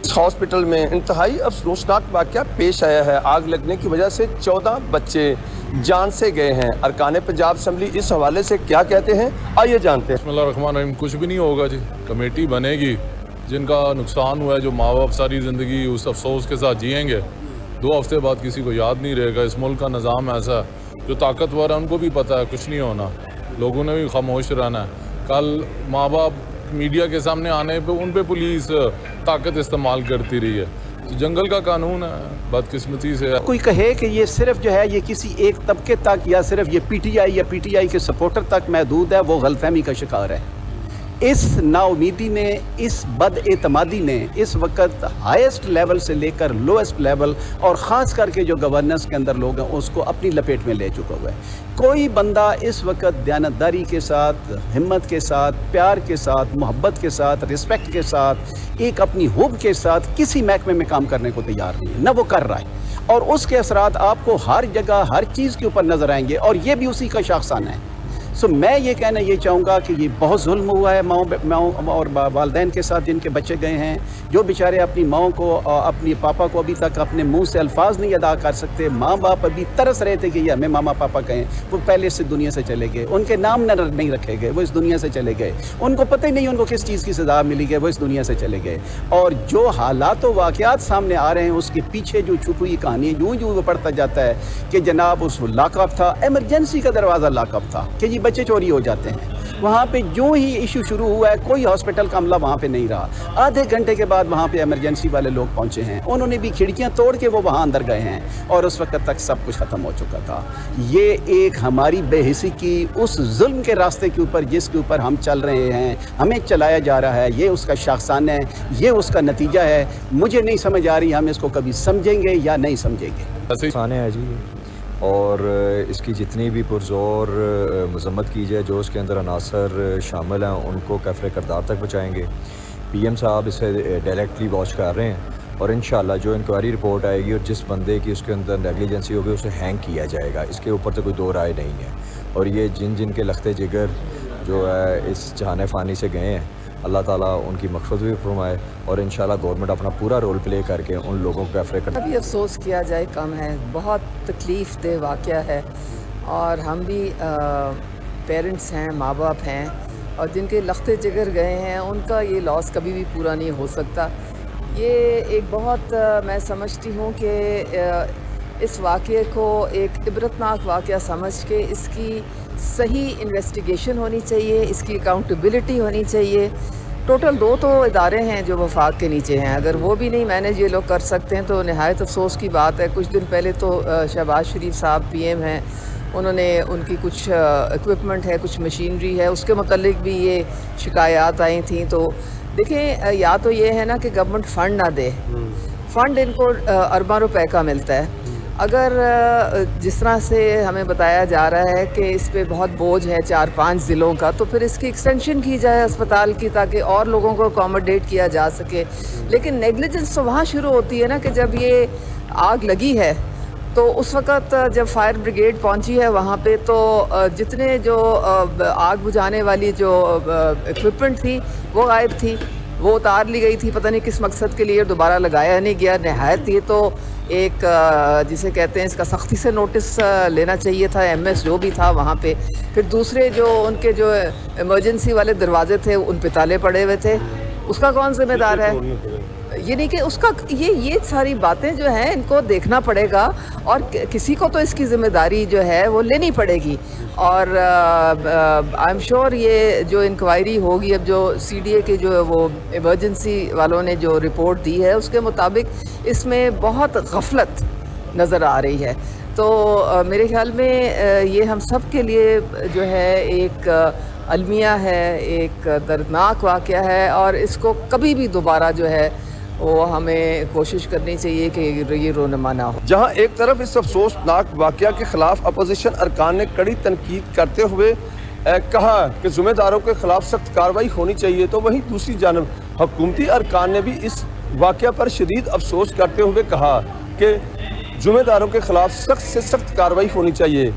اس hospital میں انتہائی افسوسناک واقعہ پیش آیا ہے۔ آگ لگنے کی وجہ سے 14 بچے جان سے گئے ہیں۔ ارکان پنجاب اسمبلی اس حوالے سے کیا کہتے ہیں، آئیے جانتے ہیں۔ بسم اللہ الرحمن الرحیم۔ کچھ بھی نہیں ہوگا جی، کمیٹی بنے گی، جن کا نقصان ہوا ہے، جو ماں باپ ساری زندگی اس افسوس کے ساتھ جئیں گے، 2 ہفتے بعد کسی کو یاد نہیں رہے گا۔ اس ملک کا نظام ایسا ہے، جو طاقتور ہے ان کو بھی پتہ ہے کچھ نہیں ہونا، لوگوں نے بھی خاموش رہنا ہے۔ کل ماں باپ میڈیا کے سامنے آنے پہ ان پہ پولیس طاقت استعمال کرتی رہی ہے۔ جنگل کا قانون ہے، بدقسمتی سے کوئی کہے کہ یہ صرف جو ہے یہ کسی ایک طبقے تک یا صرف یہ پی ٹی آئی یا پی ٹی آئی کے سپورٹر تک محدود ہے، وہ غلط فہمی کا شکار ہے۔ اس نا امیدی نے، اس بد اعتمادی نے اس وقت ہائیسٹ لیول سے لے کر لوئسٹ لیول اور خاص کر کے جو گورننس کے اندر لوگ ہیں اس کو اپنی لپیٹ میں لے چکا ہوا ہے۔ کوئی بندہ اس وقت دیانتداری کے ساتھ، ہمت کے ساتھ، پیار کے ساتھ، محبت کے ساتھ، رسپیکٹ کے ساتھ، ایک اپنی حب کے ساتھ کسی محکمے میں کام کرنے کو تیار نہیں ہے، نہ وہ کر رہا ہے، اور اس کے اثرات آپ کو ہر جگہ ہر چیز کے اوپر نظر آئیں گے، اور یہ بھی اسی کا شاخسانہ ہے۔ میں یہ کہنا یہ چاہوں گا کہ یہ بہت ظلم ہوا ہے ماؤں اور والدین کے ساتھ جن کے بچے گئے ہیں، جو بیچارے اپنی ماؤں کو، اپنی پاپا کو ابھی تک اپنے منہ سے الفاظ نہیں ادا کر سکتے۔ ماں باپ ابھی ترس رہے تھے کہ یہ ہمیں ماما پاپا کہیں، وہ پہلے سے دنیا سے چلے گئے، ان کے نام نہیں رکھے گئے، وہ اس دنیا سے چلے گئے، ان کو پتہ ہی نہیں ان کو کس چیز کی سزا ملی گئی، وہ اس دنیا سے چلے گئے۔ اور جو حالات و واقعات سامنے آ رہے ہیں اس کے پیچھے جو چھپی ہوئی کہانی یوں وہ پڑھتا جاتا ہے کہ جناب اس لاک اپ تھا، ایمرجنسی کا دروازہ لاک اپ تھا کہ یہ بچے چوری ہو جاتے ہیں۔ وہاں پہ جو ہی ایشو شروع ہوا ہے، کوئی ہاسپٹل کا عملہ وہاں پہ نہیں رہا، آدھے گھنٹے کے بعد وہاں پہ ایمرجنسی والے لوگ پہنچے ہیں، انہوں نے بھی کھڑکیاں توڑ کے وہ وہاں اندر گئے ہیں، اور اس وقت تک سب کچھ ختم ہو چکا تھا۔ یہ ایک ہماری بے حسی کی اس ظلم کے راستے کے اوپر جس کے اوپر ہم چل رہے ہیں، ہمیں چلایا جا رہا ہے، یہ اس کا شاخسانہ ہے، یہ اس کا نتیجہ ہے۔ مجھے نہیں سمجھ آ رہی ہم اس کو کبھی سمجھیں گے یا نہیں سمجھیں گے۔ ہے جی، اور اس کی جتنی بھی پرزور مذمت کی جائے، جو اس کے اندر عناصر شامل ہیں ان کو کیفر کردار تک پہنچائیں گے۔ پی ایم صاحب اسے ڈائریکٹلی واچ کر رہے ہیں، اور انشاءاللہ جو انکوائری رپورٹ آئے گی اور جس بندے کی اس کے اندر نیگلیجنسی ہوگی اسے ہینگ کیا جائے گا، اس کے اوپر تو کوئی دو رائے نہیں ہے۔ اور یہ جن کے لخت جگر جو ہے اس جہان فانی سے گئے ہیں، اللہ تعالیٰ ان کی مغفرت بھی فرمائے، اور انشاءاللہ گورنمنٹ اپنا پورا رول پلے کر کے ان لوگوں کو کیفر کر۔ ابھی افسوس کیا جائے کم ہے، بہت تکلیف دہ واقعہ ہے، اور ہم بھی پیرنٹس ہیں، ماں باپ ہیں، اور جن کے لخت جگر گئے ہیں ان کا یہ لاس کبھی بھی پورا نہیں ہو سکتا۔ یہ ایک بہت میں سمجھتی ہوں کہ اس واقعے کو ایک عبرتناک واقعہ سمجھ کے اس کی صحیح انویسٹیگیشن ہونی چاہیے، اس کی اکاؤنٹیبلٹی ہونی چاہیے۔ ٹوٹل 2 تو ادارے ہیں جو وفاق کے نیچے ہیں، اگر وہ بھی نہیں مینیج یہ لوگ کر سکتے ہیں تو نہایت افسوس کی بات ہے۔ کچھ دن پہلے تو شہباز شریف صاحب پی ایم ہیں، انہوں نے ان کی کچھ اکوپمنٹ ہے، کچھ مشینری ہے، اس کے متعلق بھی یہ شکایات آئی تھیں۔ تو دیکھیں، یا تو یہ ہے نا کہ گورنمنٹ فنڈ نہ دے، فنڈ ان کو اربوں روپے کا ملتا ہے۔ اگر جس طرح سے ہمیں بتایا جا رہا ہے کہ اس پہ بہت بوجھ ہے 4-5 ضلعوں کا، تو پھر اس کی ایکسٹینشن کی جائے اسپتال کی، تاکہ اور لوگوں کو اکوموڈیٹ کیا جا سکے۔ لیکن نیگلیجنس تو وہاں شروع ہوتی ہے نا کہ جب یہ آگ لگی ہے تو اس وقت جب فائر بریگیڈ پہنچی ہے وہاں پہ، تو جتنے جو آگ بجھانے والی جو ایکوپمنٹ تھی وہ غائب تھی، وہ اتار لی گئی تھی، پتہ نہیں کس مقصد کے لیے، دوبارہ لگایا نہیں گیا۔ نہایت یہ تو ایک جسے کہتے ہیں اس کا سختی سے نوٹس لینا چاہیے تھا، ایم ایس جو بھی تھا وہاں پہ۔ پھر دوسرے جو ان کے جو ایمرجنسی والے دروازے تھے ان پہ تالے پڑے ہوئے تھے، اس کا کون ذمہ دار ہے؟ یہ نہیں کہ اس کا یہ ساری باتیں جو ہیں ان کو دیکھنا پڑے گا، اور کسی کو تو اس کی ذمہ داری جو ہے وہ لینی پڑے گی۔ اور آئی ایم شیور یہ جو انکوائری ہوگی، اب جو سی ڈی اے کے جو وہ ایمرجنسی والوں نے جو رپورٹ دی ہے اس کے مطابق اس میں بہت غفلت نظر آ رہی ہے۔ تو میرے خیال میں یہ ہم سب کے لیے جو ہے ایک المیہ ہے، ایک دردناک واقعہ ہے، اور اس کو کبھی بھی دوبارہ جو ہے وہ ہمیں کوشش کرنی چاہیے کہ یہ رونما نہ ہو۔ جہاں ایک طرف اس افسوسناک واقعہ کے خلاف اپوزیشن ارکان نے کڑی تنقید کرتے ہوئے کہا کہ ذمہ داروں کے خلاف سخت کارروائی ہونی چاہیے، تو وہیں دوسری جانب حکومتی ارکان نے بھی اس واقعہ پر شدید افسوس کرتے ہوئے کہا کہ ذمہ داروں کے خلاف سخت سے سخت کارروائی ہونی چاہیے۔